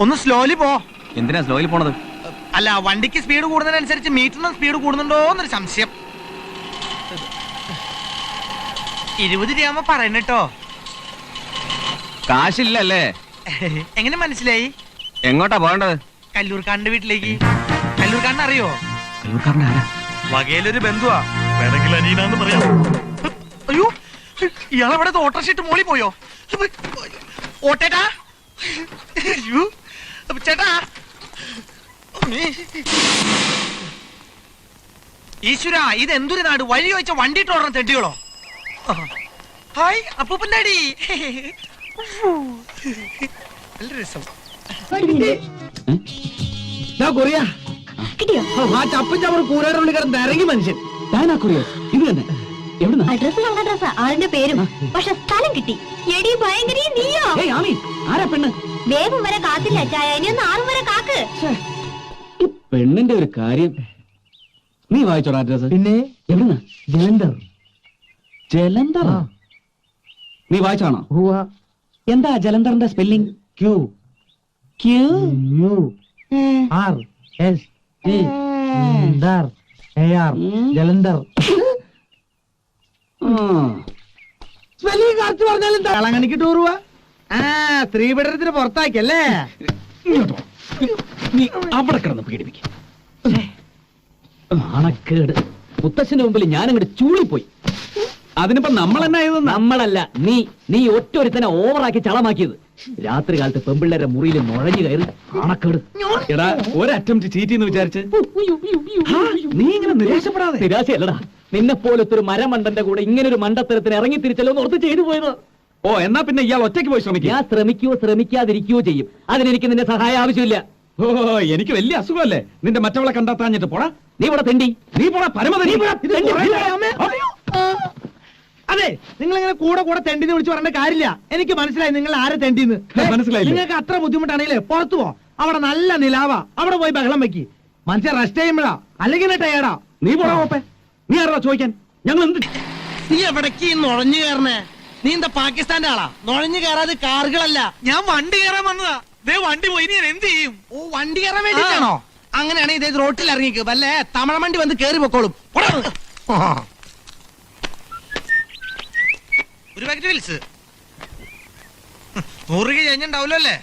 ഒന്ന് സ്ലോലി പോ. എന്തിനാ സ്ലോയിൽ പോണത്? അല്ല, വണ്ടിക്ക് സ്പീഡ് കൂടുന്നതിനനുസരിച്ച് മീറ്ററിന് സ്പീഡ് കൂടുന്നുണ്ടോ എന്നൊരു സംശയം. 20 രൂപ പറയണട്ടോ. കാശില്ലല്ലേ? എങ്ങനെ മനസ്സിലായി? എങ്ങോട്ടാ പോകേണ്ടത്? കല്ലൂർക്കാരന്റെ വീട്ടിലേക്ക്. കല്ലൂർക്കാരനെ അറിയോ? കല്ലൂർക്കാരൻ്റെ ആരാ? വകയിലൊരു ബന്ധുവാ, വേണമെങ്കിൽ അനീനാന്ന് പറയാം. അയ്യോ, ഇയാളവിടെ ഓട്ടർഷീറ്റ് മോളി പോയോ? ഓട്ടേട്ടാ, ചേട്ടാ. ഈശ്വര, ഇത് എന്തൊരു നാട്! വഴി വെച്ച വണ്ടിയിട്ട് ഓടണം തെണ്ടികളോ. ഹായ് അപ്പൂപ്പൻ്റെ അടി. നല്ല രസം. ഇറങ്ങി മനുഷ്യൻ ഇത് തന്നെ. ആളിന്റെ പേരും പക്ഷെ സ്ഥലം കിട്ടി. എടി ഭയങ്കര നീയോ? ആരാ പെണ്ണ്? വേഗം വരെ കാത്തില്ല ചായ, ഇനി ഒന്ന് 6 വരെ കാക്ക്. പെണ്ണിന്റെ ഒരു കാര്യം നീ വായിച്ചോടാ അഡ്രസ്? പിന്നെ എവിടുന്ന? ജലന്ധർ. ജലന്ധർ നീ വായിച്ചാണോ? എന്താ ജലന്ധറിന്റെ spelling? Q Q U R S T Jalandhar. Spelling correct പറഞ്ഞാലും കളങ്ങണിക്ക് ടൂർ പോവാ. സ്ത്രീപീഡനത്തിന് പുറത്താക്കിയല്ലേ? നീ അവിടെ കിടന്ന് പീഡിപ്പിക്കും. നാണക്കേട്. മുത്തച്ഛന്റെ മുമ്പിൽ ഞാൻ അങ്ങോട്ട് ചൂളിപ്പോയി. അതിനിപ്പോ നമ്മൾ തന്നെ ആയത്? നമ്മളല്ല, നീ. നീ ഒറ്റൊരുത്തനെ ഓവറാക്കി ചളമാക്കിയത്. രാത്രി കാലത്ത് പെമ്പിള്ളേരെ മുറിയിൽ നുഴഞ്ഞു കയറി. നാണക്കേട്. എടാ, ഒരു അറ്റംപ്റ്റ് ചീറ്റ് എന്ന് വിചാരിച്ച് നീ ഇങ്ങനെ നിരാശപ്പെടാതെ. നിരാശയല്ലടാ, നിന്നെ പോലത്തെ ഒരു മരമണ്ടന്റെ കൂടെ ഇങ്ങനെ ഒരു മണ്ടത്തരത്തിന് ഇറങ്ങി തിരിച്ചല്ലോ ഓർത്ത് ചെയ്തു പോയത്. ഓ, എന്നാ പിന്നെ ഇയാൾ ഒറ്റയ്ക്ക് പോയി ശ്രമിക്കും. ഞാൻ ശ്രമിക്കുകയോ ശ്രമിക്കാതിരിക്കുകയോ ചെയ്യും. അതിനെനിക്ക് നിന്റെ സഹായം ആവശ്യമില്ല. ഓ, എനിക്ക് വലിയ അസുഖമല്ലേ നിന്റെ മറ്റവളെ കണ്ടെത്താഞ്ഞിട്ട്. പോടാ നീ പോടാ തെണ്ടി. നീ പോടാ പരമതനി. അതെ, നിങ്ങൾ ഇങ്ങനെ കൂടെ കൂടെ തെണ്ടിന്ന് വിളിച്ചു പറയേണ്ട കാര്യമില്ല. എനിക്ക് മനസ്സിലായി നിങ്ങൾ ആരെ തെണ്ടിന്ന്. മനസ്സിലായി. നിങ്ങൾക്ക് അത്ര ബുദ്ധിമുട്ടാണെങ്കിലേ പുറത്തു പോ. അവിടെ നല്ല നിലാവാ. അവിടെ പോയി ബഹളം വെക്കി. മനുഷ്യൻ റെസ്റ്റ് ചെയ്യുമ്പോഴാ, അല്ലെങ്കിൽ ടയേർഡാ. നീ പോടാ പോപ്പേ. നീ ആരാ ചോദിക്കാൻ? ഞങ്ങൾ എന്ത്? നീ എവിടേക്ക് നുഴഞ്ഞു കയറണേ? നീ എന്താ പാകിസ്ഥാന്റെ ആളാ? നുഴഞ്ഞു കയറാതെ കാറുകളല്ല, ഞാൻ വണ്ടി കയറാൻ വന്നതാ. വണ്ടി പോയി ഞാൻ എന്ത് ചെയ്യും? ഓ, വണ്ടി കയറാൻ വേണ്ടിട്ടാണോ? അങ്ങനെയാണെങ്കിൽ ഇതേ റോട്ടിൽ ഇറങ്ങിക്ക്. വല്ലേ തമിഴ വണ്ടി വന്ന് കേറി പൊക്കോളും. ഒരു പാക്കറ്റ് വിൽസ് 100 രൂപ കഴിഞ്ഞുണ്ടാവല്ലോ അല്ലേ?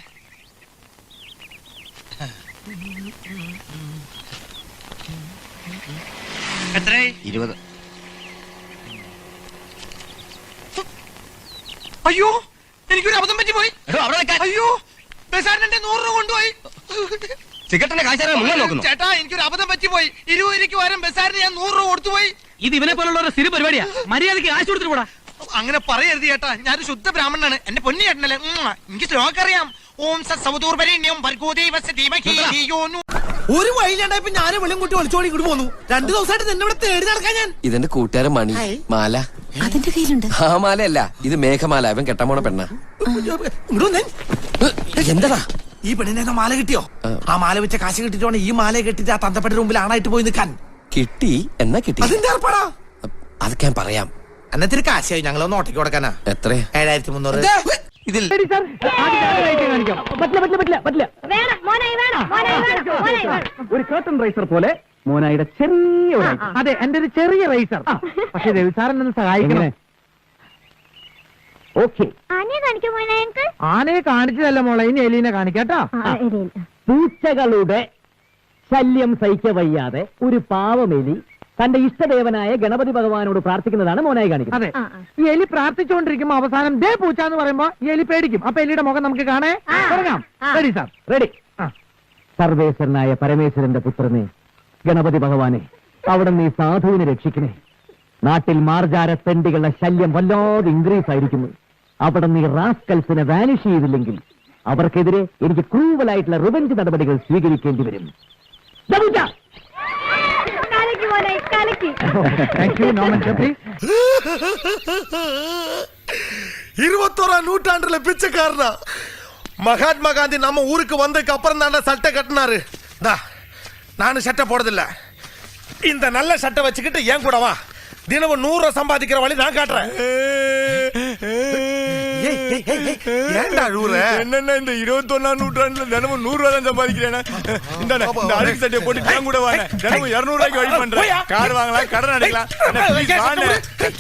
എത്രയായി? 20. അയ്യോ, എനിക്കൊരു അബദ്ധം പറ്റി പോയി. അയ്യോ, ബസാറിന്റെ 100 രൂപ കൊണ്ടുപോയി. സിഗരറ്റിന്റെ കാശാരാ മുന്നേ നോക്കുന്നു. ചേട്ടാ, എനിക്കൊരു അബദ്ധം പറ്റിപ്പോയി. 20 രൂപയ്ക്ക് പകരം ബസാറിന് ഞാൻ 100 രൂപ കൊടുത്തുപോയി. ഇത് ഇവനെ പോലുള്ള ഒരു സ്ഥിര പരിപാടിയാ. മര്യാദയ്ക്ക് കാശ് കൊടുത്തിട്ട് കൂടാ. അങ്ങനെ പറയരുത് ചേട്ടാ, ഞാനൊരു ശുദ്ധ ബ്രാഹ്മണനാണ്. എന്റെ പൊന്നി ചേട്ടനല്ലേ. എനിക്ക് ശ്ലോകം അറിയാം. ഓം സത്സവതൂർപരണ്യം ഭർഗോദേവസ്യ ധീമഹി ധിയോനു. ഒരു വഴിയിലുണ്ടായപ്പോ ഞാൻ വെള്ളം കൂട്ടി ഒളിച്ചോടി ഇങ്ങോട്ട് പോന്നു. 2 ദിവസമായിട്ട് നിന്നെ ഇവിടെ തേടി നടക്കാൻ ഞാൻ. ഇതെന്റെ കൂട്ടുകാരൻ മണി. മാല അതിന്റെ കയ്യിലുണ്ട്. ആ മാലയല്ല, ഇത് മേഘമാല. അവൻ കെട്ടാൻ പോണ പെണ്ണ. എന്താ ഈ പെണ്ണിനെ മാല കിട്ടിയോ? ആ മാല വെച്ച കാശ് കിട്ടിട്ടോണ് ഈ മാല കെട്ടിട്ട് ആ തന്തപ്പന്റെ മുമ്പിൽ ആണായിട്ട് പോയി നിൽക്കാൻ. കിട്ടി എന്നാ കിട്ടി. അതിന്റെ ഏർപ്പാടാ. അതൊക്കെ ഞാൻ പറയാം. അന്നത്തിരി കാശായി ഞങ്ങളൊന്ന് ഓട്ടയ്ക്ക് കൊടുക്കാനാ. എത്ര? 7300. ഇതിൽ ഒരു കേട്ടൺ റൈസർ പോലെ മോനായിയുടെ ചെറിയ. അതെ, എന്റെ ഒരു ചെറിയ റൈസർ. പക്ഷെ രവിസാരൻ ഒന്ന് സഹായിക്കണേ. ഓക്കെ, ആനയെ കാണിച്ചതല്ല മോളെ, ഇനി എലീനെ കാണിക്കാട്ടോ. പൂച്ചകളുടെ ശല്യം സഹിക്ക വയ്യാതെ ഒരു പാവമെലി തന്റെ ഇഷ്ടദേവനായ ഗണപതി ഭഗവാനോട് പ്രാർത്ഥിക്കുന്നതാണ് മോനായി കാണിക്കുന്നത്. അതെ, ഈ എലി പ്രാർത്ഥിച്ചുകൊണ്ടിരിക്കുമ്പോ അവസാനം ദേ പൂച്ച എന്ന് പറയുമ്പോ ഈ എലി പേടിക്കും. അപ്പൊ എലിയുടെ മുഖം നമുക്ക് കാണേ തുടങ്ങാം. Ready sir? റെഡി. സർവേശ്വരനായ പരമേശ്വരന്റെ പുത്രനെ ഗണപതി ഭഗവാനെ, അവിടെ നീ സാധുവിനെ രക്ഷിക്കണേ. നാട്ടിൽ മാർജാര തെണ്ടികളുടെ ശല്യം വല്ലാതെ ഇൻക്രീസ് ആയിരിക്കുന്നു. അവിടെ നീ റാസ്കൽസിനെ വാനിഷ് ചെയ്തില്ലെങ്കിൽ അവർക്കെതിരെ എനിക്ക് ക്രൂവലായിട്ടുള്ള റിവെഞ്ച് നടപടികൾ സ്വീകരിക്കേണ്ടി വരും. 21ஆம் நூற்றாண்டுல பிச்சைக்காரனா மகாத்மா காந்தி நம்ம ஊருக்கு வந்ததுக்கு அப்புறம் தான் சட்டை கட்டினாரு. நானும் சட்டை போடுறதில்ல. இந்த நல்ல சட்டை வச்சுக்கிட்டு ஏன் கூட வா. தினமும் 100 சம்பாதிக்கிற வழி நான் காட்டுறேன். ஏன்டா அழுவுற? என்னன்னா இந்த 21ஆம் நூற்றாண்டுல தினமும் 100 ரூபாய் தான் சம்பாதிக்கிறேன். இந்த அழுக்கு சட்டையை போட்டு நான் கூட வாங்க. தினமும் 200 ரூபாய்க்கு வழி பண்றேன். கார் வாங்கலாம், கடன் அடைக்கலாம்.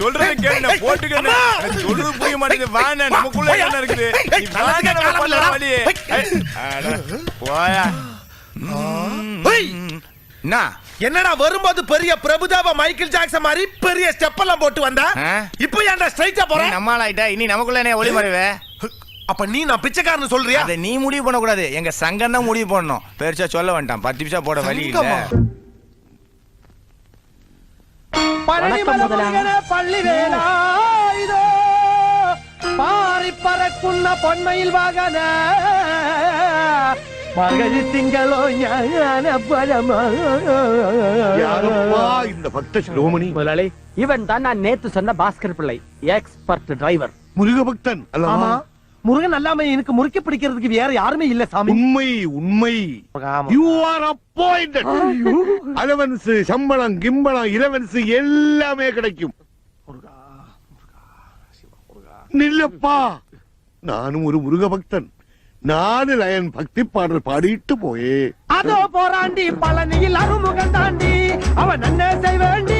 சொல்றதை கேளு, போட்டுக்கணும். சொல்றது புரிய மாட்டேங்குது. வாங்க, நமக்குள்ள என்ன இருக்குது? போயா. என்னடா வரும்போது பெரிய பிரபுதாப மைக்கேல் ஜாக்சன் மாதிரி பெரிய ஸ்டெப் எல்லாம் போட்டு வந்தா, இப்போ ஏன்டா ஸ்ட்ரைட்டா போற? நம்மால் ஆயிட்டா இனி நமக்குள்ள என்ன ஒளி மறைவே? அப்ப நீ நான் பிச்சைக்காரன்னு சொல்றியா? அதை நீ முடிவு பண்ண கூடாது, எங்க சங்கம் தான் முடிவு பண்ணணும். பெருசா சொல்ல வேண்டாம், 10 நிமிஷம் போட வழி இல்ல. പള്ളിവേല ഇതോ പാറിപ്പറക്കുന്ന പൊന്മയിൽ വാകന മകരി തിങ്കളോ இந்த பக்த சிரோமணி முதலாளி இவன் தான் நான் நேத்து சொன்ன பாஸ்கர் பிள்ளை, எக்ஸ்பர்ட் டிரைவர். முருக பக்தன் ஆமா, முருகன் அல்லாம எனக்கு முறுக்க பிடிக்கிறதுக்கு வேற யாருமே இல்ல சாமி. உண்மை உண்மை. You are appointed. அலவன்ஸ், சம்பளம், கிம்பளம், இரவன்ஸ் எல்லாமே கிடைக்கும். நில்லப்பா, நானும் ஒரு முருக பக்தன். 4 லயன் பக்தி பாடல் பாடிட்டு போயே. அதோ போராண்டி பழனியில் அருமுகம் தாண்டி அவன் என்ன செய்வேண்டி,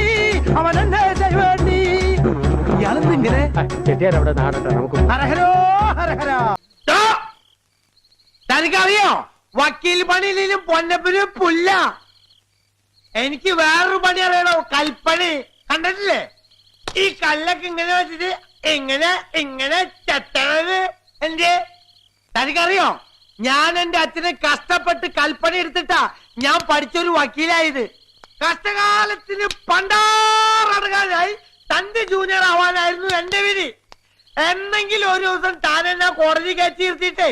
அவன் என்ன செய்வேண்டி எழுந்துங்கிறே ചെട്ടിയാരവിടെ നാടട്ടെ നമുക്ക്. ഹരഹരോ ഹരഹര. തനിക്കറിയോ വക്കീൽ പണിയിലും പൊന്നപ്പനും പുല്ല. എനിക്ക് വേറൊരു പണി അറിയണോ, കൽപ്പണി. കണ്ടിട്ടില്ലേ ഈ കല്ലൊക്കെ ഇങ്ങനെ വെച്ചിട്ട് എങ്ങനെ എങ്ങനെ ചട്ടണത്? എന്റെ തനിക്കറിയോ, ഞാൻ എന്റെ അച്ഛനെ കഷ്ടപ്പെട്ട് കൽപ്പണി എടുത്തിട്ടാ ഞാൻ പഠിച്ചൊരു വക്കീലായത്. കഷ്ടകാലത്തിന് പണ്ടാറടങ്ങാനായി തന്റെ ജൂനിയർ ആവാനായിരുന്നു എന്റെ വിധി. എന്നെങ്കിലും ഒരു ദിവസം താൻ എന്നെ കോടതി കയറ്റി ഇരുത്തിയിട്ടേ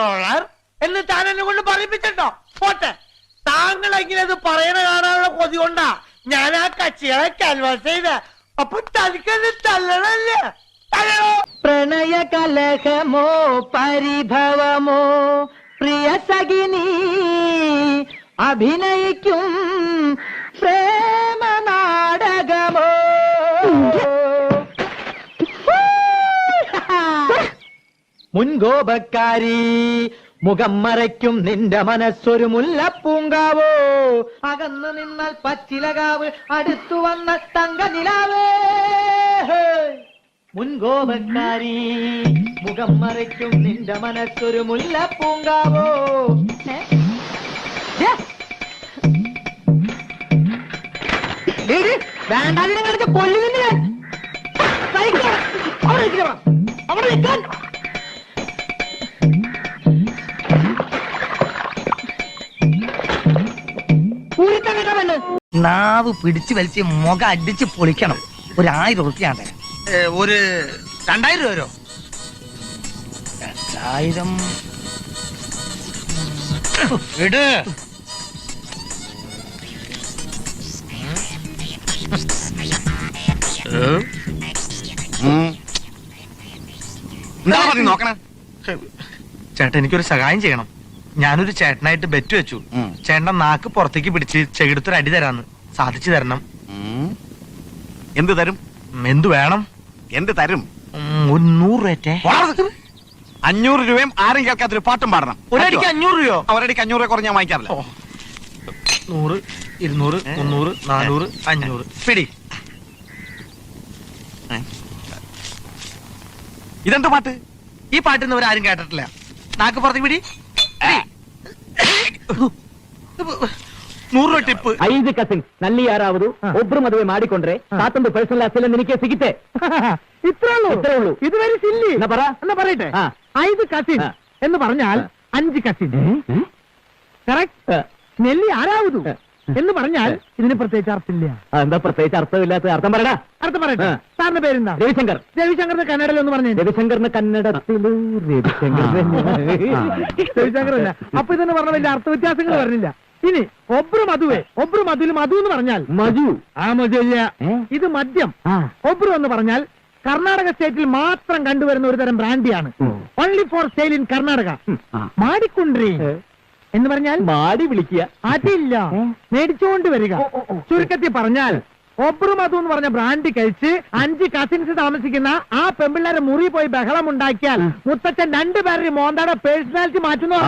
റോളർ എന്ന് താൻ എന്നെ കൊണ്ട് പറയിപ്പിച്ചിട്ടോ. പോട്ടെ, താങ്കളെങ്കിലും അത് പറയണ കാണാനുള്ള കൊതി കൊണ്ടാ ഞാൻ ആ കക്ഷികളെ ക്യാൻവാസ് ചെയ്ത്. അപ്പൊ തനിക്കത് തല്ലണല്ലേ? പ്രണയ കലഹമോ പരിഭവമോ പ്രിയ സഖിനി അഭിനയിക്കും പ്രേമ നാടകമോ? മുൻകോപക്കാരി മുഖം മറയ്ക്കും നിന്റെ മനസ്സൊരു മുല്ലപ്പൂങ്കാവോ? അകന്നു നിന്നാൽ പച്ചിലകാവ്, അടുത്തു വന്ന തങ്ക നിലാവേ. മുൻകോപക്കാരി മുഖം മറയ്ക്കും നിന്റെ മനസ്സൊരു മുല്ലപ്പൂങ്കാവോ? വേണ്ടാതിനെ കളിച്ച് കൊല്ലുന്നില്ല. അവിടെ നിൽക്കാൻ. നാവ് പിടിച്ചു വലിച്ച് മുഖം അടിച്ച് പൊളിക്കണം. ഒരു 1000 ഉറുപ്പിയാണ്. ഒരു 2000 രൂപ വരോ? 2000 ഇട്. ചേട്ടൻ എനിക്കൊരു സഹായം ചെയ്യണം. ഞാനൊരു ചേട്ടനായിട്ട് ബെറ്റ് വെച്ചു. ചേട്ടന്റെ നാക്ക് പുറത്തേക്ക് പിടിച്ച് ചെകിടത്തൊരു അടി തരാന്ന്. സാധിച്ചു തരണം. എന്ത് തരും? എന്തു വേണം? എന്ത് തരും? ഒരു 100 രൂപ. 500 രൂപയും ആരും കേൾക്കാത്തൊരു പാട്ടും പാടണം. ഒരടിക്ക് 500 രൂപയോ? ഒരടിക്ക് 500 രൂപ കുറഞ്ഞാൽ വാങ്ങിക്കാറില്ല. 100, 200, 300, 400, 500 പിടി. ഇതെന്ത് പാട്ട്? ഈ പാട്ടിന്ന് ആരും കേട്ടിട്ടില്ല. നാക്ക് പുറത്തേക്ക് പിടി. 100 രൂപ ಟಿಪ್. 5 ಕಸಿನ್ಸ್ ನಲ್ಲಿ ಯಾರಾவது ಒಬ್ರು ಮದುವೆ ಮಾಡಿಕೊಂಡ್ರೆ ಸಾತೊಂದು ಪರ್ಸನಲ್ ಆಸ್ತಿ ನಿನಗೆ ಸಿಗುತ್ತೆ. ഇത്രേ ഉള്ളൂ. ഇത് വെരി സില്ലി. എന്നാ പറയട്ടെ. 5 കസിൻ എന്ന് പറഞ്ഞാൽ 5 കസിൻ. കറക്റ്റ്. നെല്ലി ആരാവതു എന്ന് പറഞ്ഞാൽ ഇതിന് പ്രത്യേകിച്ച് അർത്ഥമില്ല. എന്താ പ്രത്യേകിച്ച് അർത്ഥമില്ലാത്ത? അർത്ഥം പറയടാ. അർത്ഥം പറയട്ടെ. സാറിന്റെ പേരെന്താ? രവിശങ്കർ. രവിശങ്കറിന് കന്നഡയിൽ ഒന്ന് പറഞ്ഞു. രവിശങ്കറിന് കന്നഡത്തിലൂ രവിശങ്കർ അല്ല. അപ്പൊ ഇതെന്ന് പറഞ്ഞ വലിയ അർത്ഥ വ്യത്യാസങ്ങൾ പറഞ്ഞില്ല. ഇനി ഒബ്രു മധുവിൽ മധു എന്ന് പറഞ്ഞാൽ മധു. ആ മധു ഇല്ല, ഇത് മദ്യം. ഒബ്രു എന്ന് പറഞ്ഞാൽ കർണാടക സ്റ്റേറ്റിൽ മാത്രം കണ്ടുവരുന്ന ഒരു തരം ബ്രാൻഡിയാണ്. Only for sale in Karnataka. മാടിക്കുണ്ട്രി എന്ന് പറഞ്ഞാൽ മാടി വിളിക്കുക. അതില്ല, മേടിച്ചുകൊണ്ട് വരിക. ചുരുക്കത്തിൽ പറഞ്ഞാൽ ഒബ്രു മധു എന്ന് പറഞ്ഞ ബ്രാൻഡ് കഴിച്ച് 5 കസിൻസ് താമസിക്കുന്ന ആ പെമ്പിള്ളേരെ മുറി പോയി ബഹളം ഉണ്ടാക്കിയാൽ മുത്തച്ഛൻ 2 പേരുടെ മോന്താടെ പേഴ്സണാലിറ്റി മാറ്റുന്നു.